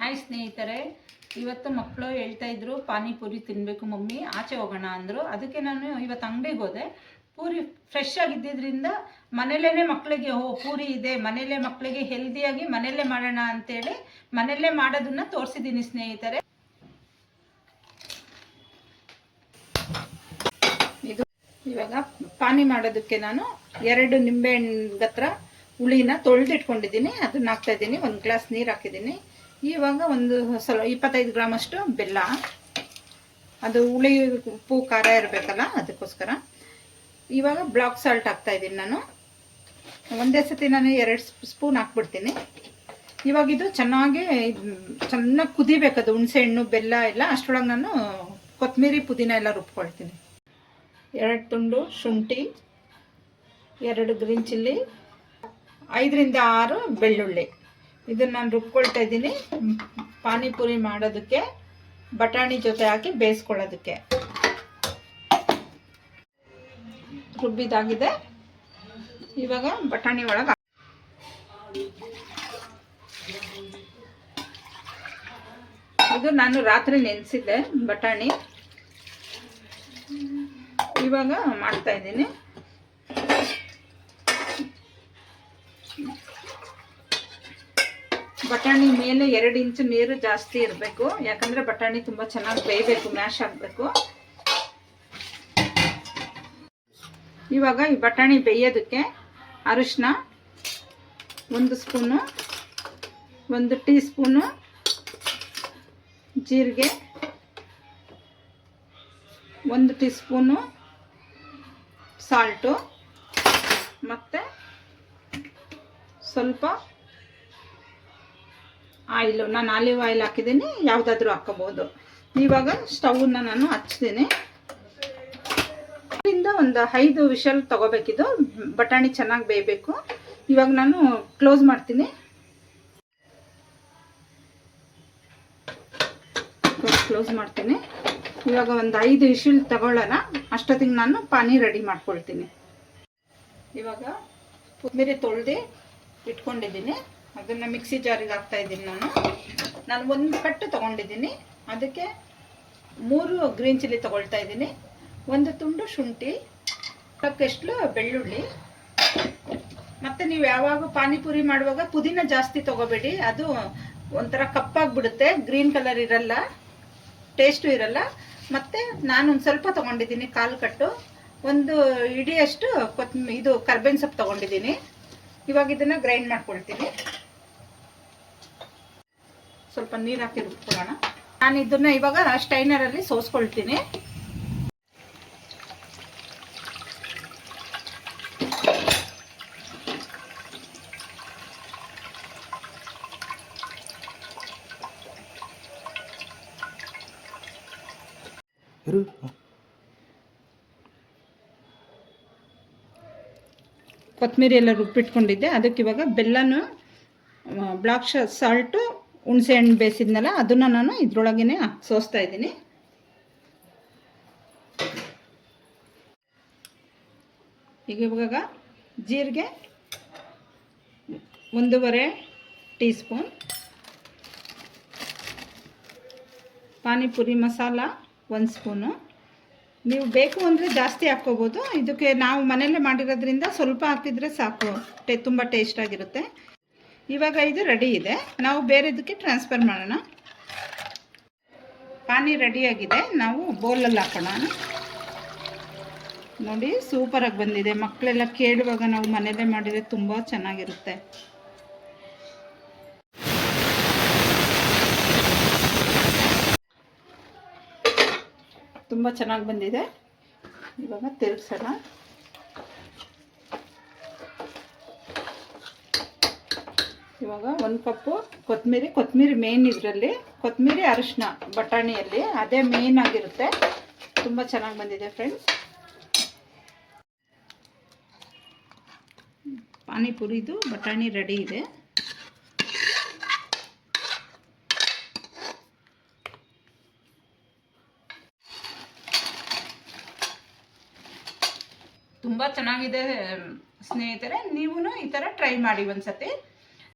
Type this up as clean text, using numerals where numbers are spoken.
Hi ಸ್ನೇಹಿತರೆ, ಇವತ್ತು ಮಕ್ಕಳು ಹೇಳ್ತಾ ಇದ್ರು ಪಾನಿಪುರಿ ತಿನ್ನಬೇಕು ಮಮ್ಮಿ, ಆಚೆ ಹೋಗೋಣ ಅಂದರು. ಅದಕ್ಕೆ ನಾನು ಇವತ್ತು ಅಂಗಡಿಗೆ ಹೋದೆ. ಪೂರಿ ಫ್ರೆಶ್ ಆಗಿದ್ದರಿಂದ ಮನೇಲೇ ಮಕ್ಕಳಿಗೆ ಪೂರಿ ಇದೆ, ಮನೇಲೇ ಮಕ್ಕಳಿಗೆ ಹೆಲ್ದಿಯಾಗಿ ಮನೇಲೇ ಮಾಡೋಣ ಅಂತೇಳಿ ಮನೇಲೇ ಮಾಡೋದನ್ನು ತೋರಿಸಿದ್ದೀನಿ ಸ್ನೇಹಿತರೆ. ಇದು ಇವಾಗ ಪಾನಿ ಮಾಡೋದಕ್ಕೆ ನಾನು 2 ನಿಂಬೆಹಣ್ಣು ಹತ್ರ ಹುಳಿನ ತೊಳೆದಿಟ್ಕೊಂಡಿದ್ದೀನಿ. ಅದನ್ನ ಹಾಕ್ತಾ ಇದ್ದೀನಿ. 1 ಗ್ಲಾಸ್ ನೀರು ಹಾಕಿದ್ದೀನಿ. ಇವಾಗ ಒಂದು ಸ್ವಲ್ಪ 25 ಗ್ರಾಮ್ ಅಷ್ಟು ಬೆಲ್ಲ. ಅದು ಹುಳಿ ಉಪ್ಪು ಖಾರ ಇರಬೇಕಲ್ಲ, ಅದಕ್ಕೋಸ್ಕರ. ಇವಾಗ ಬ್ಲಾಕ್ ಸಾಲ್ಟ್ ಹಾಕ್ತಾ ಇದ್ದೀನಿ ನಾನು. ಒಂದೇ ಸತಿ ನಾನು 2 ಸ್ಪೂನ್ ಹಾಕ್ಬಿಡ್ತೀನಿ. ಇವಾಗ ಇದು ಚೆನ್ನಾಗಿ ಕುದಿಬೇಕದು, ಹುಣಸೆ ಹಣ್ಣು ಬೆಲ್ಲ ಎಲ್ಲ. ಅಷ್ಟರೊಳಗೆ ನಾನು ಕೊತ್ತಂಬರಿ ಪುದೀನ ಎಲ್ಲ ರುಬ್ಕೊಳ್ತೀನಿ. 2 ತುಂಡು ಶುಂಠಿ, 2 ಗ್ರೀನ್ ಚಿಲ್ಲಿ, 5ರಿಂದ 6 ಬೆಳ್ಳುಳ್ಳಿ. ಇದನ್ನು ನಾನು ರುಬ್ಕೊಳ್ತಾ ಇದ್ದೀನಿ ಪಾನಿಪುರಿ ಮಾಡೋದಕ್ಕೆ, ಬಟಾಣಿ ಜೊತೆ ಹಾಕಿ ಬೇಯಿಸ್ಕೊಳ್ಳೋದಕ್ಕೆ. ರುಬ್ಬಿದಾಗಿದೆ. ಇವಾಗ ಬಟಾಣಿ ಒಳಗೆ ಇದು ನಾನು ರಾತ್ರಿ ನೆನೆಸಿದ್ದೆ ಬಟಾಣಿ. ಇವಾಗ ಮಾಡ್ತಾ ಇದ್ದೀನಿ. ಬಟಾಣಿ ಮೇಲೆ 2 ಇಂಚು ನೀರು ಜಾಸ್ತಿ ಇರಬೇಕು, ಯಾಕಂದರೆ ಬಟಾಣಿ ತುಂಬ ಚೆನ್ನಾಗಿ ಬೇಯಬೇಕು, ಮ್ಯಾಶ್ ಆಗಬೇಕು. ಇವಾಗ ಈ ಬಟಾಣಿ ಬೇಯೋದಕ್ಕೆ ಅರಿಶಿನ 1 ಸ್ಪೂನು, 1 ಟೀ ಸ್ಪೂನು ಜೀರಿಗೆ, 1 ಟೀ ಸ್ಪೂನು ಸಾಲ್ಟು, ಮತ್ತು ಸ್ವಲ್ಪ ಆಯಿಲು. ನಾನು ಆಲಿವ್ ಆಯಿಲ್ ಹಾಕಿದ್ದೀನಿ, ಯಾವುದಾದ್ರೂ ಹಾಕೋಬೋದು. ಇವಾಗ ಸ್ಟವನ್ನು ನಾನು ಹಚ್ತೀನಿ. ಇದರಿಂದ ಒಂದು 5 ವಿಷಲ್ ತೊಗೋಬೇಕಿದು. ಬಟಾಣಿ ಚೆನ್ನಾಗಿ ಬೇಯಬೇಕು. ಇವಾಗ ನಾನು ಕ್ಲೋಸ್ ಮಾಡ್ತೀನಿ. ಇವಾಗ ಒಂದು 5 ವಿಷಲ್ ತಗೊಳ್ಳೋಣ. ಅಷ್ಟೊತ್ತಿಗೆ ನಾನು ಪಾನಿ ರೆಡಿ ಮಾಡ್ಕೊಳ್ತೀನಿ. ಇವಾಗ ಕೊತ್ತಂಬರಿ ತೊಳೆದು ಇಟ್ಕೊಂಡಿದ್ದೀನಿ. ಅದನ್ನು ಮಿಕ್ಸಿ ಜಾರಿಗೆ ಹಾಕ್ತಾ ಇದ್ದೀನಿ. ನಾನು 1 ಕಟ್ಟು ತೊಗೊಂಡಿದ್ದೀನಿ. ಅದಕ್ಕೆ 3 ಗ್ರೀನ್ ಚಿಲ್ಲಿ ತೊಗೊಳ್ತಾ ಇದ್ದೀನಿ, 1 ತುಂಡು ಶುಂಠಿ, ಎಷ್ಟು ಬೆಳ್ಳುಳ್ಳಿ. ಮತ್ತು ನೀವು ಯಾವಾಗ ಪಾನಿಪುರಿ ಮಾಡುವಾಗ ಪುದೀನ ಜಾಸ್ತಿ ತೊಗೋಬೇಡಿ, ಅದು ಒಂಥರ ಕಪ್ಪಾಗಿಬಿಡುತ್ತೆ, ಗ್ರೀನ್ ಕಲರ್ ಇರಲ್ಲ, ಟೇಸ್ಟು ಇರಲ್ಲ. ಮತ್ತು ನಾನೊಂದು ಸ್ವಲ್ಪ ತೊಗೊಂಡಿದ್ದೀನಿ, 1/4 ಕಟ್ಟು. 1 ಇಡಿಯಷ್ಟು ಇದು ಕರ್ಬೇವಿನ ಸೊಪ್ಪು ತೊಗೊಂಡಿದ್ದೀನಿ. ಇವಾಗ ಇದನ್ನು ಗ್ರೈಂಡ್ ಮಾಡ್ಕೊಳ್ತೀನಿ. ಸ್ವಲ್ಪ ನೀರು ಹಾಕಿ ರುಬ್ಕೊಳ್ಳೋಣ. ನಾನು ಇದನ್ನು ಇವಾಗ ಸ್ಟೈನರಲ್ಲಿ ಸೋಸ್ಕೊಳ್ತೀನಿ. ಕೊತ್ತಂಬರಿ ಎಲ್ಲ ರುಬ್ಬಿಟ್ಕೊಂಡಿದ್ದೆ. ಅದಕ್ಕೆ ಇವಾಗ ಬೆಲ್ಲನೂ ಬ್ಲಾಕ್ ಸಾಲ್ಟು ಹುಣಸೆ ಹಣ್ಣು ಬೇಯಿಸಿದ್ನಲ್ಲ, ಅದನ್ನು ನಾನು ಇದ್ರೊಳಗೇ ಸೋಸ್ತಾ ಇದ್ದೀನಿ. ಈಗ ಇವಾಗ ಜೀರಿಗೆ 1.5 tea spoon, panipuri masala 1 spoon. ನೀವು ಬೇಕು ಅಂದರೆ ಜಾಸ್ತಿ ಹಾಕ್ಕೋಬೋದು. ಇದಕ್ಕೆ ನಾವು ಮನೆಯಲ್ಲೇ ಮಾಡಿರೋದ್ರಿಂದ ಸ್ವಲ್ಪ ಹಾಕಿದರೆ ಸಾಕು, ತುಂಬ ಟೇಸ್ಟಾಗಿರುತ್ತೆ. ಇವಾಗ ಇದು ರೆಡಿ ಇದೆ. ನಾವು ಬೇರೆದಕ್ಕೆ ಟ್ರಾನ್ಸ್ಫರ್ ಮಾಡೋಣ. ಪಾನಿ ರೆಡಿಯಾಗಿದೆ. ನಾವು ಬೌಲಲ್ಲಿ ಹಾಕೋಣ. ನೋಡಿ, ಸೂಪರಾಗಿ ಬಂದಿದೆ. ಮಕ್ಕಳೆಲ್ಲ ಕೇಳುವಾಗ ನಾವು ಮನೆಯಲ್ಲೇ ಮಾಡಿದರೆ ತುಂಬ ಚೆನ್ನಾಗಿರುತ್ತೆ. ತುಂಬ ಚೆನ್ನಾಗಿ ಬಂದಿದೆ. ಇವಾಗ ತಿರುಗಿಸೋಣ. ಇವಾಗ 1 ಕಪ್ಪು ಕೊತ್ತಂಬರಿ ಮೇನ್. ಇದರಲ್ಲಿ ಕೊತ್ತಂಬರಿ, ಅರಿಶಿನ ಬಟಾಣಿಯಲ್ಲಿ ಅದೇ ಮೇನ್ ಆಗಿರುತ್ತೆ. ತುಂಬ ಚೆನ್ನಾಗಿ ಬಂದಿದೆ ಫ್ರೆಂಡ್ಸ್. ಪಾನಿಪುರಿದು ಬಟಾಣಿ ರೆಡಿ ಇದೆ. ತುಂಬ ಚೆನ್ನಾಗಿದೆ ಸ್ನೇಹಿತರೆ. ನೀವು ಈ ಥರ ಟ್ರೈ ಮಾಡಿ ಒಂದ್ಸತಿ.